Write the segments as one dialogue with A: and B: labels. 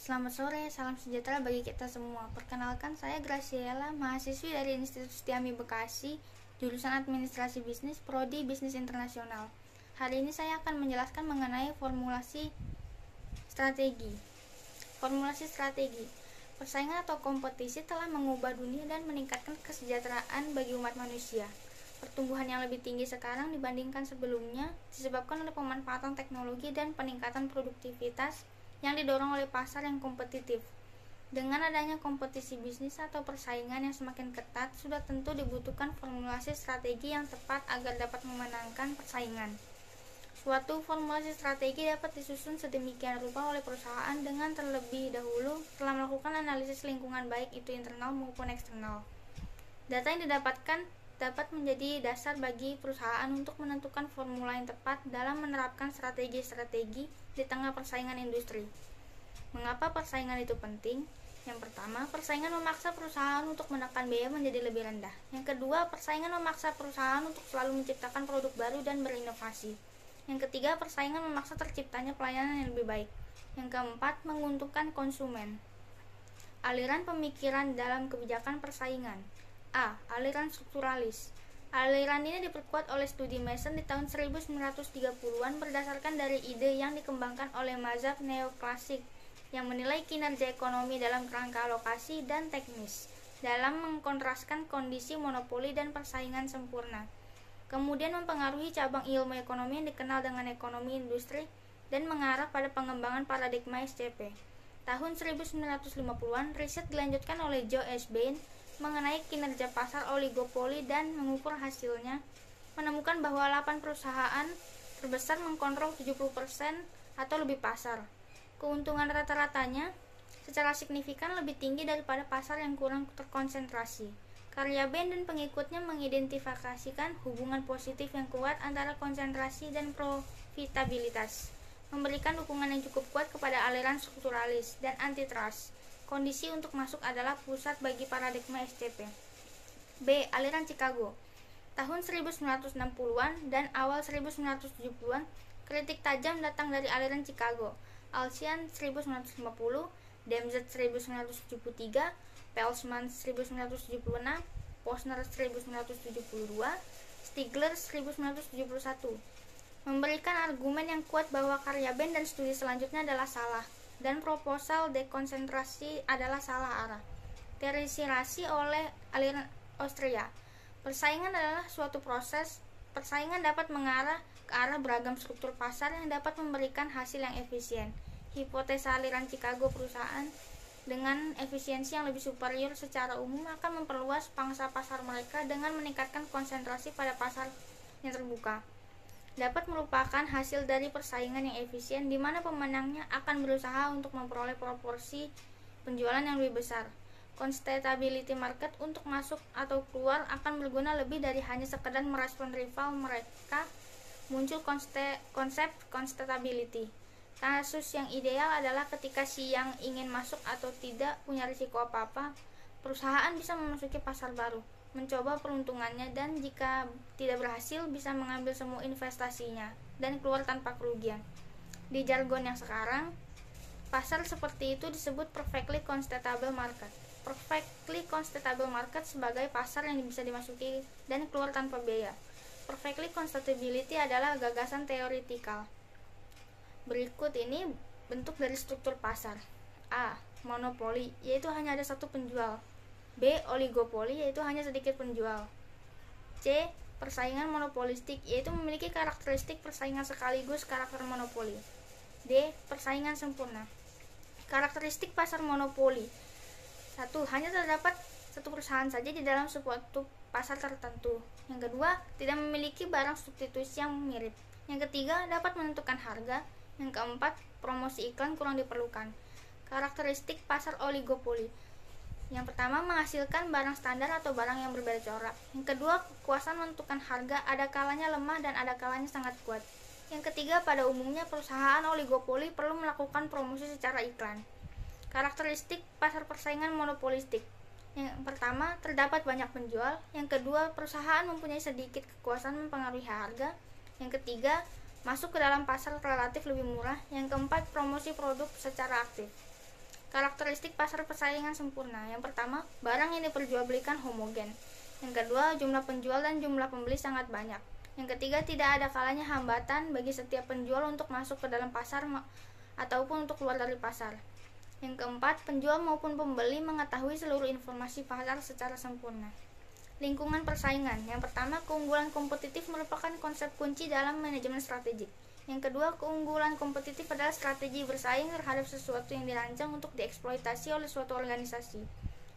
A: Selamat sore, salam sejahtera bagi kita semua. Perkenalkan, saya Graciela, mahasiswi dari Institut Setiami Bekasi, jurusan Administrasi Bisnis, Prodi Bisnis Internasional. Hari ini saya akan menjelaskan mengenai formulasi strategi. Formulasi strategi. Persaingan atau kompetisi telah mengubah dunia dan meningkatkan kesejahteraan bagi umat manusia. Pertumbuhan yang lebih tinggi sekarang dibandingkan sebelumnya disebabkan oleh pemanfaatan teknologi dan peningkatan produktivitas yang didorong oleh pasar yang kompetitif. Dengan adanya kompetisi bisnis atau persaingan yang semakin ketat, sudah tentu dibutuhkan formulasi strategi yang tepat agar dapat memenangkan persaingan. Suatu formulasi strategi dapat disusun sedemikian rupa oleh perusahaan dengan terlebih dahulu telah melakukan analisis lingkungan baik itu internal maupun eksternal. Data yang didapatkan dapat menjadi dasar bagi perusahaan untuk menentukan formula yang tepat dalam menerapkan strategi-strategi di tengah persaingan industri. Mengapa persaingan itu penting? Yang pertama, persaingan memaksa perusahaan untuk menekan biaya menjadi lebih rendah. Yang kedua, persaingan memaksa perusahaan untuk selalu menciptakan produk baru dan berinovasi. Yang ketiga, persaingan memaksa terciptanya pelayanan yang lebih baik. Yang keempat, menguntungkan konsumen. Aliran pemikiran dalam kebijakan persaingan. A. Aliran strukturalis. Aliran ini diperkuat oleh studi Mason di tahun 1930-an berdasarkan dari ide yang dikembangkan oleh mazhab neoklasik yang menilai kinerja ekonomi dalam kerangka alokasi dan teknis dalam mengkontraskan kondisi monopoli dan persaingan sempurna. Kemudian mempengaruhi cabang ilmu ekonomi yang dikenal dengan ekonomi industri dan mengarah pada pengembangan paradigma SCP. Tahun 1950-an, riset dilanjutkan oleh Joe S. Bain mengenai kinerja pasar oligopoli dan mengukur hasilnya, menemukan bahwa 8 perusahaan terbesar mengkontrol 70% atau lebih pasar. Keuntungan rata-ratanya secara signifikan lebih tinggi daripada pasar yang kurang terkonsentrasi. Karya Bain dan pengikutnya mengidentifikasikan hubungan positif yang kuat antara konsentrasi dan profitabilitas, memberikan dukungan yang cukup kuat kepada aliran strukturalis dan antitrust. Kondisi untuk masuk adalah pusat bagi paradigma SCP. B. Aliran Chicago. Tahun 1960-an dan awal 1970-an, kritik tajam datang dari aliran Chicago. Alcian 1950, Demzet 1973, Pelsman 1976, Posner 1972, Stigler 1971, memberikan argumen yang kuat bahwa karya Bain dan studi selanjutnya adalah salah, dan proposal dekonsentrasi adalah salah arah. Teorisasi oleh aliran Austria. Persaingan adalah suatu proses. Persaingan dapat mengarah ke arah beragam struktur pasar yang dapat memberikan hasil yang efisien. Hipotesa aliran Chicago, perusahaan dengan efisiensi yang lebih superior secara umum akan memperluas pangsa pasar mereka dengan meningkatkan konsentrasi pada pasar yang terbuka. Dapat merupakan hasil dari persaingan yang efisien di mana pemenangnya akan berusaha untuk memperoleh proporsi penjualan yang lebih besar. Constatability market untuk masuk atau keluar akan berguna lebih dari hanya sekedar merespon rival mereka. Muncul konsep constatability. Kasus yang ideal adalah ketika si yang ingin masuk atau tidak punya risiko apa-apa, perusahaan bisa memasuki pasar baru, mencoba peruntungannya, dan jika tidak berhasil bisa mengambil semua investasinya dan keluar tanpa kerugian. Di jargon yang sekarang, pasar seperti itu disebut perfectly constatable market. Perfectly constatable market sebagai pasar yang bisa dimasuki dan keluar tanpa biaya. Perfectly constatability adalah gagasan teoretikal. Berikut ini bentuk dari struktur pasar. A. Monopoli, yaitu hanya ada satu penjual. B. Oligopoli, yaitu hanya sedikit penjual. C. Persaingan monopolistik, yaitu memiliki karakteristik persaingan sekaligus karakter monopoli. D. Persaingan sempurna. Karakteristik pasar monopoli. 1. Hanya terdapat satu perusahaan saja di dalam suatu pasar tertentu. Yang kedua, tidak memiliki barang substitusi yang mirip. Yang ketiga, dapat menentukan harga. Yang keempat, promosi iklan kurang diperlukan. Karakteristik pasar oligopoli. Yang pertama, menghasilkan barang standar atau barang yang berbeda corak. Yang kedua, kekuasaan menentukan harga ada kalanya lemah dan ada kalanya sangat kuat. Yang ketiga, pada umumnya perusahaan oligopoli perlu melakukan promosi secara iklan. Karakteristik pasar persaingan monopolistik. Yang pertama, terdapat banyak penjual. Yang kedua, perusahaan mempunyai sedikit kekuasaan mempengaruhi harga. Yang ketiga, masuk ke dalam pasar relatif lebih murah. Yang keempat, promosi produk secara aktif. Karakteristik pasar persaingan sempurna. Yang pertama, barang yang diperjualbelikan homogen. Yang kedua, jumlah penjual dan jumlah pembeli sangat banyak. Yang ketiga, tidak ada kalanya hambatan bagi setiap penjual untuk masuk ke dalam pasar ataupun untuk keluar dari pasar. Yang keempat, penjual maupun pembeli mengetahui seluruh informasi pasar secara sempurna. Lingkungan persaingan. Yang pertama, keunggulan kompetitif merupakan konsep kunci dalam manajemen strategik. Yang kedua, keunggulan kompetitif adalah strategi bersaing terhadap sesuatu yang dirancang untuk dieksploitasi oleh suatu organisasi.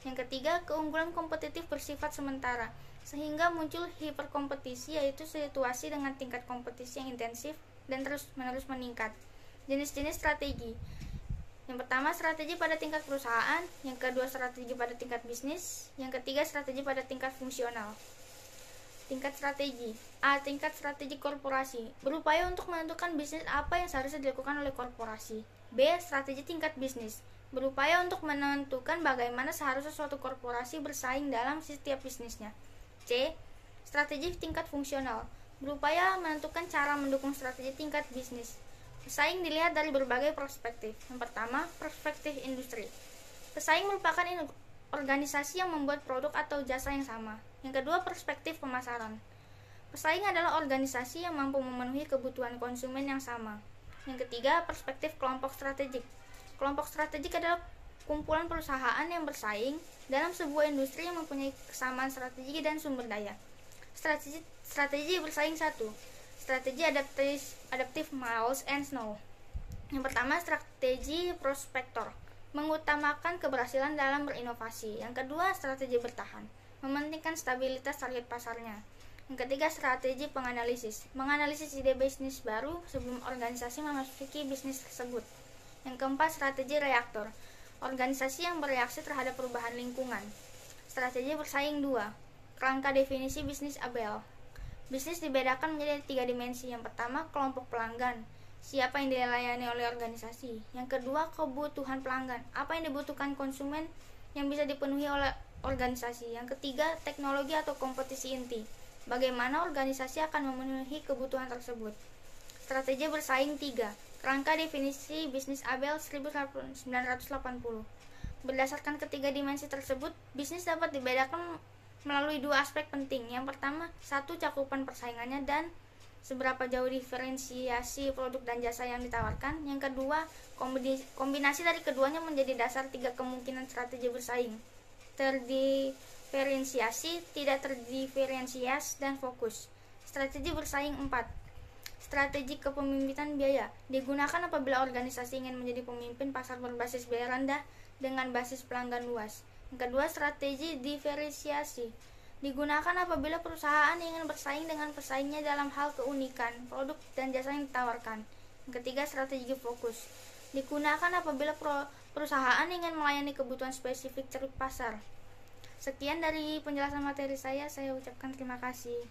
A: Yang ketiga, keunggulan kompetitif bersifat sementara, sehingga muncul hiperkompetisi, yaitu situasi dengan tingkat kompetisi yang intensif dan terus-menerus meningkat. Jenis-jenis strategi. Yang pertama, strategi pada tingkat perusahaan. Yang kedua, strategi pada tingkat bisnis. Yang ketiga, strategi pada tingkat fungsional. Tingkat strategi. A. Tingkat strategi korporasi, berupaya untuk menentukan bisnis apa yang seharusnya dilakukan oleh korporasi. B. Strategi tingkat bisnis, berupaya untuk menentukan bagaimana seharusnya suatu korporasi bersaing dalam setiap bisnisnya. C. Strategi tingkat fungsional, berupaya menentukan cara mendukung strategi tingkat bisnis. Pesaing dilihat dari berbagai perspektif. Yang pertama, perspektif industri. Pesaing merupakan organisasi yang membuat produk atau jasa yang sama. Yang kedua, perspektif pemasaran. Pesaing adalah organisasi yang mampu memenuhi kebutuhan konsumen yang sama. Yang ketiga, perspektif kelompok strategik. Kelompok strategik adalah kumpulan perusahaan yang bersaing dalam sebuah industri yang mempunyai kesamaan strategi dan sumber daya. Strategi bersaing 1. Strategi adaptif Miles and Snow. Yang pertama, strategi prospektor, mengutamakan keberhasilan dalam berinovasi. Yang kedua, strategi bertahan, mementingkan stabilitas target pasarnya. Yang ketiga, strategi penganalisis, menganalisis ide bisnis baru sebelum organisasi memasuki bisnis tersebut. Yang keempat, strategi reaktor, organisasi yang bereaksi terhadap perubahan lingkungan. Strategi bersaing 2. Kerangka definisi bisnis Abel. Bisnis dibedakan menjadi 3 dimensi. Yang pertama, kelompok pelanggan, siapa yang dilayani oleh organisasi. Yang kedua, kebutuhan pelanggan, apa yang dibutuhkan konsumen yang bisa dipenuhi oleh organisasi. Yang ketiga, teknologi atau kompetisi inti, bagaimana organisasi akan memenuhi kebutuhan tersebut. Strategi bersaing 3. Kerangka definisi bisnis Abel 1980. Berdasarkan ketiga dimensi tersebut, bisnis dapat dibedakan melalui 2 aspek penting. Yang pertama, 1. Cakupan persaingannya dan seberapa jauh diferensiasi produk dan jasa yang ditawarkan. Yang kedua, kombinasi dari keduanya menjadi dasar 3 kemungkinan strategi bersaing: terdiferensiasi, tidak terdiferensiasi, dan fokus. Strategi bersaing 4. Strategi kepemimpinan biaya digunakan apabila organisasi ingin menjadi pemimpin pasar berbasis biaya rendah dengan basis pelanggan luas. Yang kedua, strategi diferensiasi digunakan apabila perusahaan ingin bersaing dengan pesaingnya dalam hal keunikan produk dan jasa yang ditawarkan. Yang ketiga, strategi fokus digunakan apabila perusahaan ingin melayani kebutuhan spesifik ceruk pasar. Sekian dari penjelasan materi saya ucapkan terima kasih.